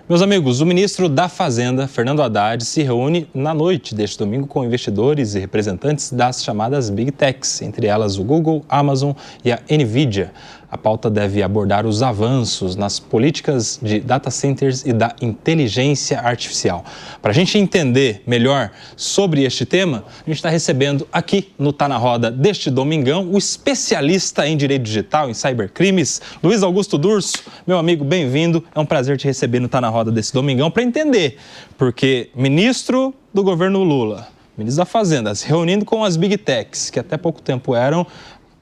Meus amigos, o ministro da Fazenda, Fernando Haddad, se reúne na noite deste domingo com investidores e representantes das chamadas Big Techs, entre elas o Google, Amazon e a NVIDIA. A pauta deve abordar os avanços nas políticas de data centers e da inteligência artificial. Para a gente entender melhor sobre este tema, a gente está recebendo aqui no Tá na Roda deste domingão o especialista em direito digital, em cybercrimes, Luiz Augusto Durso. Meu amigo, bem-vindo. É um prazer te receber no Tá na Roda desse domingão para entender, porque ministro do governo Lula, ministro da Fazenda, se reunindo com as Big Techs, que até pouco tempo eram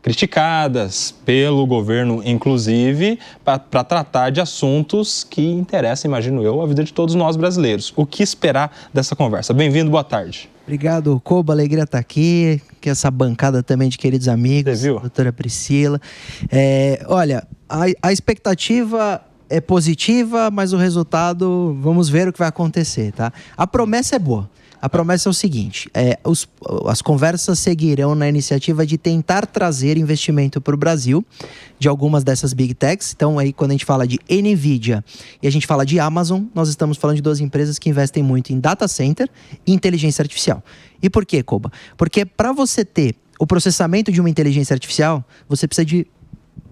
criticadas pelo governo, inclusive, para tratar de assuntos que interessam, imagino eu, a vida de todos nós brasileiros. O que esperar dessa conversa? Bem-vindo, boa tarde. Obrigado, Koba, alegria estar aqui, que essa bancada também de queridos amigos, doutora Priscila. Olha, a expectativa é positiva, mas o resultado, vamos ver o que vai acontecer, tá? A promessa é boa. A promessa é o seguinte, as conversas seguirão na iniciativa de tentar trazer investimento para o Brasil de algumas dessas Big Techs. Então, aí quando a gente fala de NVIDIA e a gente fala de Amazon, nós estamos falando de duas empresas que investem muito em data center e inteligência artificial. E por quê, Koba? Porque para você ter o processamento de uma inteligência artificial, você precisa de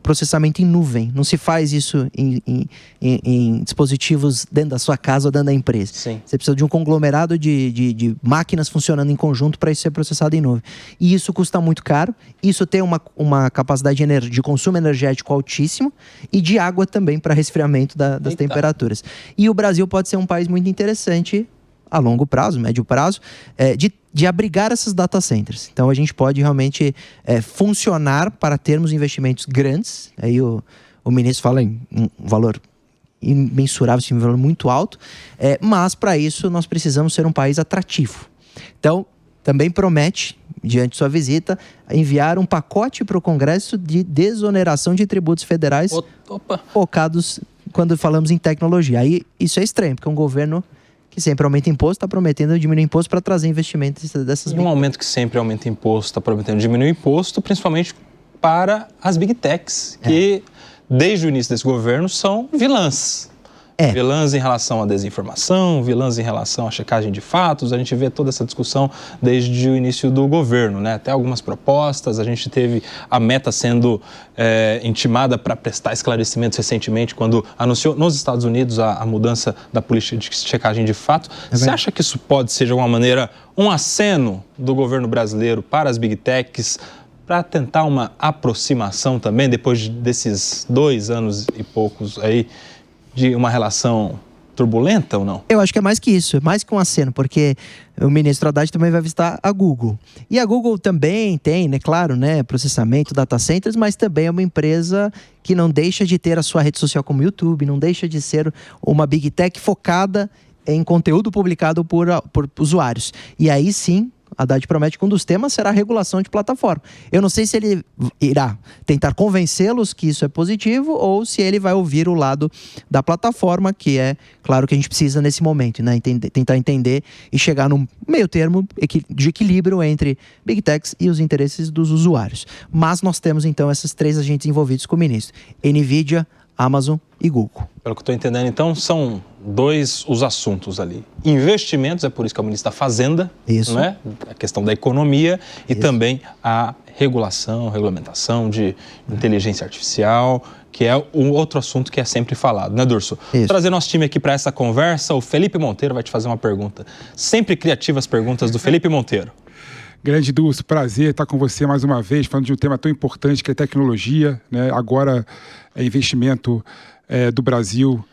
processamento em nuvem. Não se faz isso em dispositivos dentro da sua casa ou dentro da empresa. Sim. Você precisa de um conglomerado de máquinas funcionando em conjunto para isso ser processado em nuvem. E isso custa muito caro. Isso tem uma capacidade de consumo energético altíssimo e de água também para resfriamento das temperaturas. E o Brasil pode ser um país muito interessante a longo prazo, médio prazo, de abrigar essas data centers. Então, a gente pode realmente funcionar para termos investimentos grandes. Aí o ministro fala em um valor imensurável, um valor muito alto, mas para isso nós precisamos ser um país atrativo. Então, também promete, diante de sua visita, enviar um pacote para o Congresso de desoneração de tributos federais focados quando falamos em tecnologia. Aí isso é estranho, porque um governo que sempre aumenta imposto, está prometendo diminuir imposto para trazer investimentos dessas Big Techs. Um aumento que sempre aumenta imposto, está prometendo diminuir imposto, principalmente para as Big Techs, que desde o início desse governo são vilãs. Vilãs em relação à desinformação, vilãs em relação à checagem de fatos. A gente vê toda essa discussão desde o início do governo, né? Até algumas propostas. A gente teve a Meta sendo intimada para prestar esclarecimentos recentemente, quando anunciou nos Estados Unidos a mudança da política de checagem de fato. Você acha que isso pode ser, de alguma maneira, um aceno do governo brasileiro para as Big Techs, para tentar uma aproximação também, depois desses 2 anos e poucos aí, de uma relação turbulenta ou não? Eu acho que é mais que isso, é mais que um aceno, porque o ministro Haddad também vai visitar a Google. E a Google também tem, claro, processamento, data centers, mas também é uma empresa que não deixa de ter a sua rede social como o YouTube, não deixa de ser uma Big Tech focada em conteúdo publicado por usuários. E aí sim, Haddad promete que um dos temas será a regulação de plataforma. Eu não sei se ele irá tentar convencê-los que isso é positivo ou se ele vai ouvir o lado da plataforma, que é claro que a gente precisa nesse momento, né? Tentar entender e chegar num meio termo de equilíbrio entre Big Techs e os interesses dos usuários. Mas nós temos então esses 3 agentes envolvidos com o ministro: NVIDIA, Amazon e Google. Pelo que eu estou entendendo, então, são 2 os assuntos ali. Investimentos, é por isso que é o ministro da Fazenda, isso. Não é? A questão da economia e também a regulamentação de inteligência artificial, que é um outro assunto que é sempre falado, né, Durso? Vou trazer nosso time aqui para essa conversa. O Felipe Monteiro vai te fazer uma pergunta. Sempre criativas perguntas do Felipe Monteiro. Grande Durso, prazer estar com você mais uma vez, falando de um tema tão importante que é tecnologia, né? Agora é investimento do Brasil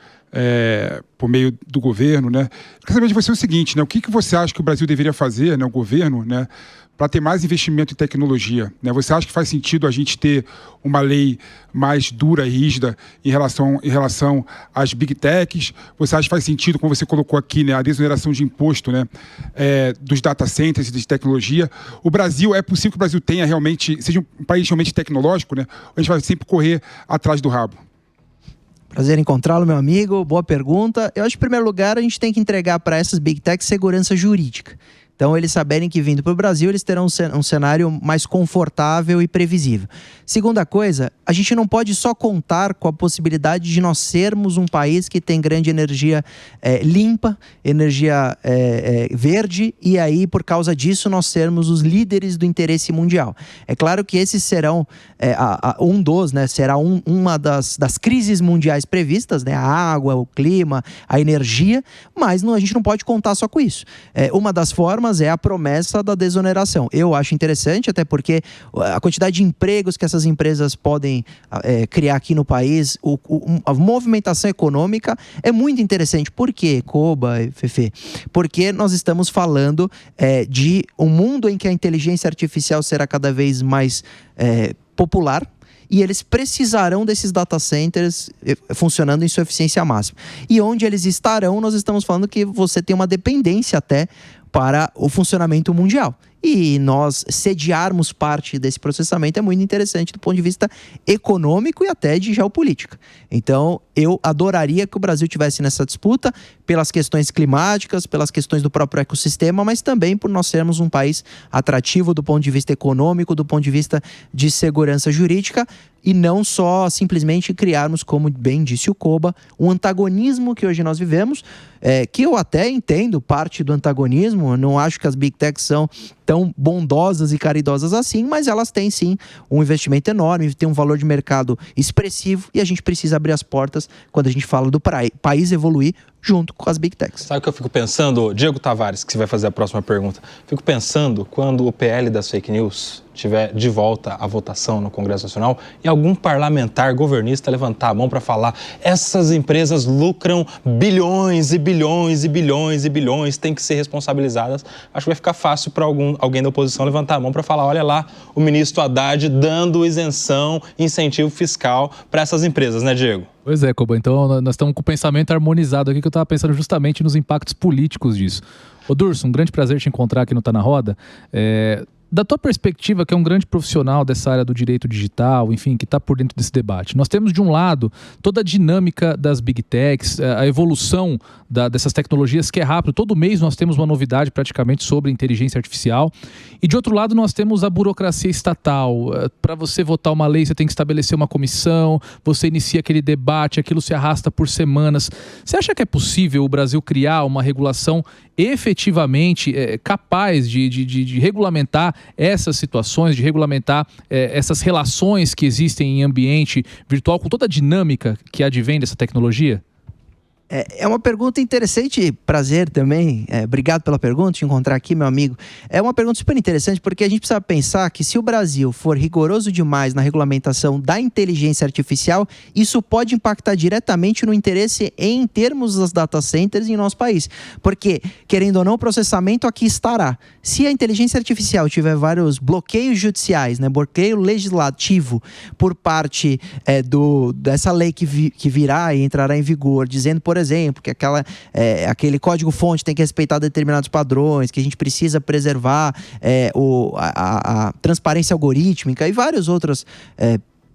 por meio do governo, né? Eu quero saber de você o seguinte, né? O que você acha que o Brasil deveria fazer, né? O governo, né? Para ter mais investimento em tecnologia, né? Você acha que faz sentido a gente ter uma lei mais dura e rígida em relação às Big Techs? Você acha que faz sentido, como você colocou aqui, né, a desoneração de imposto, né, dos data centers e de tecnologia? O Brasil, é possível que o Brasil tenha realmente, seja um país realmente tecnológico, né? Ou a gente vai sempre correr atrás do rabo? Prazer em encontrá-lo, meu amigo. Boa pergunta. Eu acho que, em primeiro lugar, a gente tem que entregar para essas Big Techs segurança jurídica. Então, eles saberem que vindo para o Brasil, eles terão um cenário mais confortável e previsível. Segunda coisa, a gente não pode só contar com a possibilidade de nós sermos um país que tem grande energia limpa, energia verde, e aí, por causa disso, nós sermos os líderes do interesse mundial. É claro que esses serão será uma das crises mundiais previstas, né? A água, o clima, a energia, mas a gente não pode contar só com isso. Uma das formas é a promessa da desoneração. Eu acho interessante, até porque a quantidade de empregos que essas empresas podem criar aqui no país, a movimentação econômica é muito interessante. Por quê, Koba e Fefe? Porque nós estamos falando de um mundo em que a inteligência artificial será cada vez mais popular, e eles precisarão desses data centers funcionando em sua eficiência máxima. E onde eles estarão, nós estamos falando que você tem uma dependência até para o funcionamento mundial. E nós sediarmos parte desse processamento é muito interessante do ponto de vista econômico e até de geopolítica. Então, eu adoraria que o Brasil tivesse nessa disputa pelas questões climáticas, pelas questões do próprio ecossistema, mas também por nós sermos um país atrativo do ponto de vista econômico, do ponto de vista de segurança jurídica, e não só simplesmente criarmos, como bem disse o Koba, um antagonismo que hoje nós vivemos, que eu até entendo parte do antagonismo. Eu não acho que as Big Techs são tão bondosas e caridosas assim, mas elas têm sim um investimento enorme, tem um valor de mercado expressivo, e a gente precisa abrir as portas quando a gente fala do país evoluir junto com as Big Techs. Sabe o que eu fico pensando, Diego Tavares, que você vai fazer a próxima pergunta? Fico pensando quando o PL das fake news tiver de volta à votação no Congresso Nacional e algum parlamentar governista levantar a mão para falar: essas empresas lucram bilhões e bilhões e bilhões e bilhões, têm que ser responsabilizadas. Acho que vai ficar fácil para alguém da oposição levantar a mão para falar: olha lá, o ministro Haddad dando isenção, incentivo fiscal para essas empresas, né, Diego? Pois é, Koba, então nós estamos com o pensamento harmonizado aqui, que eu estava pensando justamente nos impactos políticos disso. Ô Durso, um grande prazer te encontrar aqui no Tá Na Roda. Da tua perspectiva, que é um grande profissional dessa área do direito digital, enfim, que está por dentro desse debate, nós temos de um lado toda a dinâmica das Big Techs, a evolução dessas tecnologias que é rápido. Todo mês nós temos uma novidade praticamente sobre inteligência artificial. E de outro lado nós temos a burocracia estatal. Para você votar uma lei, você tem que estabelecer uma comissão, você inicia aquele debate, aquilo se arrasta por semanas. Você acha que é possível o Brasil criar uma regulação efetivamente capaz de regulamentar essas situações, de regulamentar essas relações que existem em ambiente virtual, com toda a dinâmica que advém dessa tecnologia? É uma pergunta interessante, prazer também, obrigado pela pergunta, te encontrar aqui, meu amigo. É uma pergunta super interessante, porque a gente precisa pensar que se o Brasil for rigoroso demais na regulamentação da inteligência artificial, isso pode impactar diretamente no interesse em termos das data centers em nosso país. Porque, querendo ou não, o processamento aqui estará. Se a inteligência artificial tiver vários bloqueios judiciais, né, bloqueio legislativo por parte dessa lei que virá e entrará em vigor, dizendo, por exemplo, que aquele código-fonte tem que respeitar determinados padrões, que a gente precisa preservar a transparência algorítmica e várias outras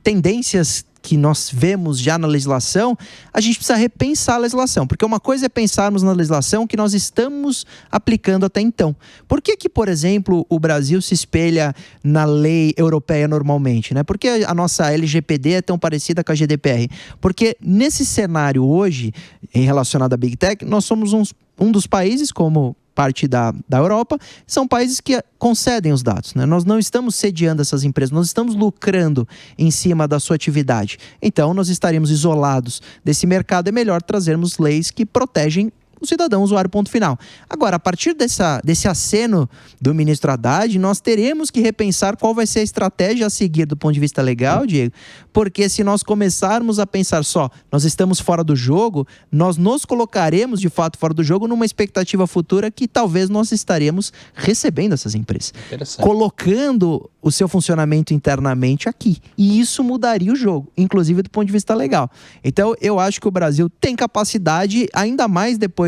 tendências que nós vemos já na legislação, a gente precisa repensar a legislação, porque uma coisa é pensarmos na legislação que nós estamos aplicando até então. Por que, por exemplo, o Brasil se espelha na lei europeia normalmente, né? Por que a nossa LGPD é tão parecida com a GDPR? Porque nesse cenário hoje, em relacionado à Big Tech, nós somos um dos países, como parte da Europa, são países que concedem os dados, né? Nós não estamos sediando essas empresas, nós estamos lucrando em cima da sua atividade. Então, nós estaríamos isolados desse mercado. É melhor trazermos leis que protegem o cidadão, o usuário, ponto final. Agora, a partir desse aceno do ministro Haddad, nós teremos que repensar qual vai ser a estratégia a seguir do ponto de vista legal, Diego, porque se nós começarmos a pensar só, nós estamos fora do jogo, nós nos colocaremos de fato fora do jogo numa expectativa futura que talvez nós estaremos recebendo essas empresas, colocando o seu funcionamento internamente aqui. E isso mudaria o jogo, inclusive do ponto de vista legal. Então, eu acho que o Brasil tem capacidade, ainda mais depois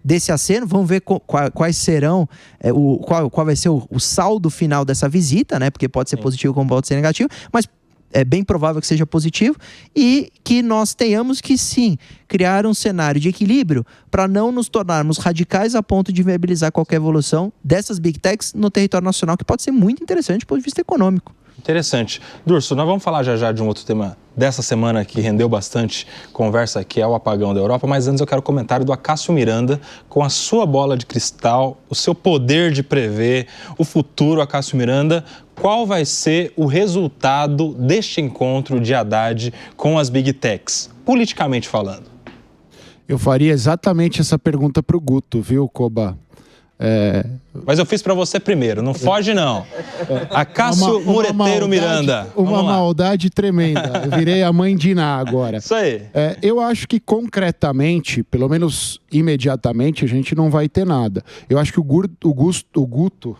desse aceno. Vamos ver quais serão, qual vai ser o saldo final dessa visita, né? Porque pode ser positivo como pode ser negativo, mas é bem provável que seja positivo, e que nós tenhamos que sim criar um cenário de equilíbrio para não nos tornarmos radicais a ponto de viabilizar qualquer evolução dessas Big Techs no território nacional, que pode ser muito interessante do ponto de vista econômico. Interessante. Durso, nós vamos falar já de um outro tema dessa semana que rendeu bastante conversa, que é o apagão da Europa, mas antes eu quero o comentário do Acácio Miranda, com a sua bola de cristal, o seu poder de prever o futuro. Acácio Miranda, qual vai ser o resultado deste encontro de Haddad com as Big Techs, politicamente falando? Eu faria exatamente essa pergunta para o Guto, viu, Koba? Mas eu fiz para você primeiro, não foge não. Acácio Mureteiro Miranda. Uma maldade tremenda. Eu virei a mãe de Iná agora. Isso aí. Eu acho que concretamente, pelo menos imediatamente, a gente não vai ter nada. Eu acho que o Guto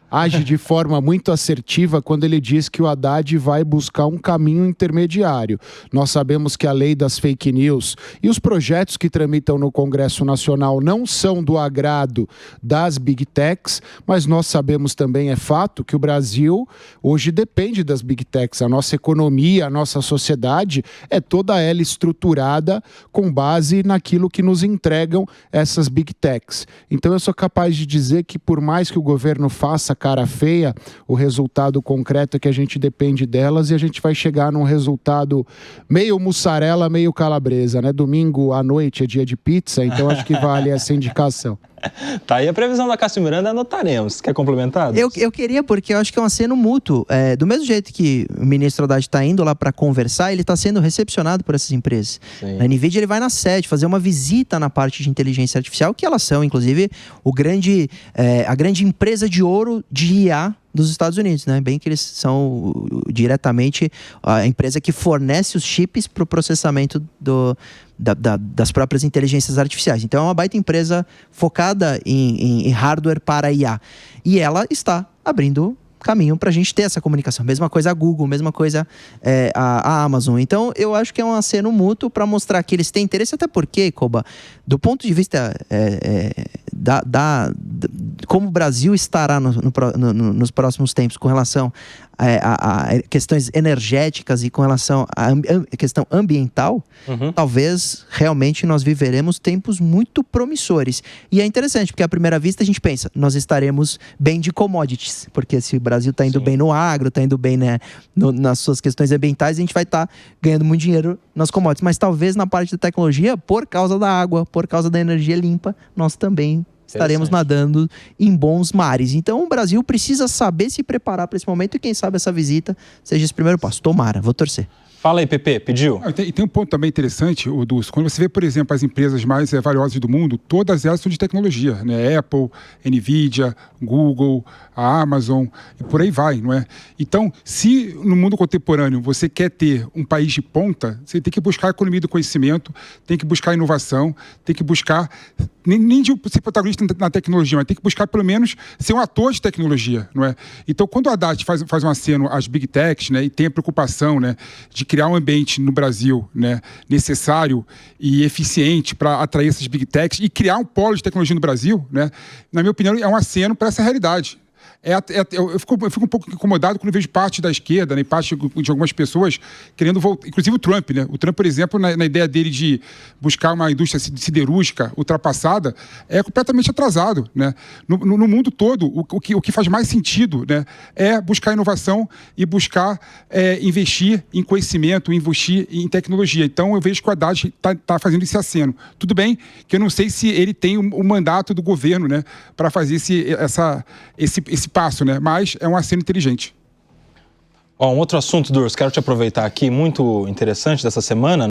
age de forma muito assertiva quando ele diz que o Haddad vai buscar um caminho intermediário. Nós sabemos que a lei das fake news e os projetos que tramitam no Congresso Nacional não são do agrado das Big Techs, mas nós sabemos também, é fato, que o Brasil hoje depende das Big Techs. A nossa economia, a nossa sociedade é toda ela estruturada com base naquilo que nos entregam essas Big Techs. Então eu sou capaz de dizer que por mais que o governo faça cara feia, o resultado concreto é que a gente depende delas e a gente vai chegar num resultado meio mussarela, meio calabresa, né? Domingo à noite é dia de pizza, então acho que vale essa indicação. Tá aí a previsão da Cássio Miranda, anotaremos. Quer complementar? Eu queria, porque eu acho que é um aceno mútuo. Do mesmo jeito que o ministro Haddad está indo lá para conversar, ele está sendo recepcionado por essas empresas. Sim. Na NVIDIA ele vai na sede fazer uma visita na parte de inteligência artificial, que elas são, inclusive, a grande empresa de ouro de IA dos Estados Unidos, né? Bem que eles são diretamente a empresa que fornece os chips para o processamento das próprias inteligências artificiais. Então é uma baita empresa focada em hardware para IA. E ela está abrindo caminho para a gente ter essa comunicação. Mesma coisa a Google, mesma coisa a Amazon. Então, eu acho que é um aceno mútuo para mostrar que eles têm interesse, até porque, Koba, do ponto de vista como o Brasil estará nos próximos tempos com relação a questões energéticas e com relação à questão ambiental, talvez realmente nós viveremos tempos muito promissores. E é interessante, porque à primeira vista a gente pensa, nós estaremos bem de commodities, porque se o Brasil está indo bem no agro, está indo bem, né, nas suas questões ambientais, a gente vai estar ganhando muito dinheiro nas commodities. Mas talvez na parte da tecnologia, por causa da água, por causa da energia limpa, nós também estaremos nadando em bons mares. Então o Brasil precisa saber se preparar para esse momento e quem sabe essa visita seja esse primeiro passo. Tomara, vou torcer. Fala aí, Pepe, pediu? E tem um ponto também interessante, Dulce. Quando você vê, por exemplo, as empresas mais valiosas do mundo, todas elas são de tecnologia, né? Apple, NVIDIA, Google, a Amazon, e por aí vai, não é? Então, se no mundo contemporâneo você quer ter um país de ponta, você tem que buscar a economia do conhecimento, tem que buscar inovação, tem que buscar, nem de ser protagonista na tecnologia, mas tem que buscar pelo menos ser um ator de tecnologia, não é? Então, quando o Haddad faz um aceno às Big Techs, né, e tem a preocupação, né, de criar um ambiente no Brasil, né, necessário e eficiente para atrair essas Big Techs e criar um polo de tecnologia no Brasil, né, na minha opinião, é um aceno para essa realidade. Eu fico um pouco incomodado quando vejo parte da esquerda, né, parte de algumas pessoas querendo voltar, inclusive o Trump, né? O Trump, por exemplo, na ideia dele de buscar uma indústria siderúrgica ultrapassada, é completamente atrasado, né? No mundo todo, o que faz mais sentido, né, é buscar inovação e buscar investir em conhecimento, investir em tecnologia. Então, eu vejo que o Haddad está fazendo esse aceno. Tudo bem que eu não sei se ele tem o mandato do governo, né, para fazer esse passo, né? Mas é um aceno inteligente. Um outro assunto, Durso, quero te aproveitar aqui, muito interessante dessa semana.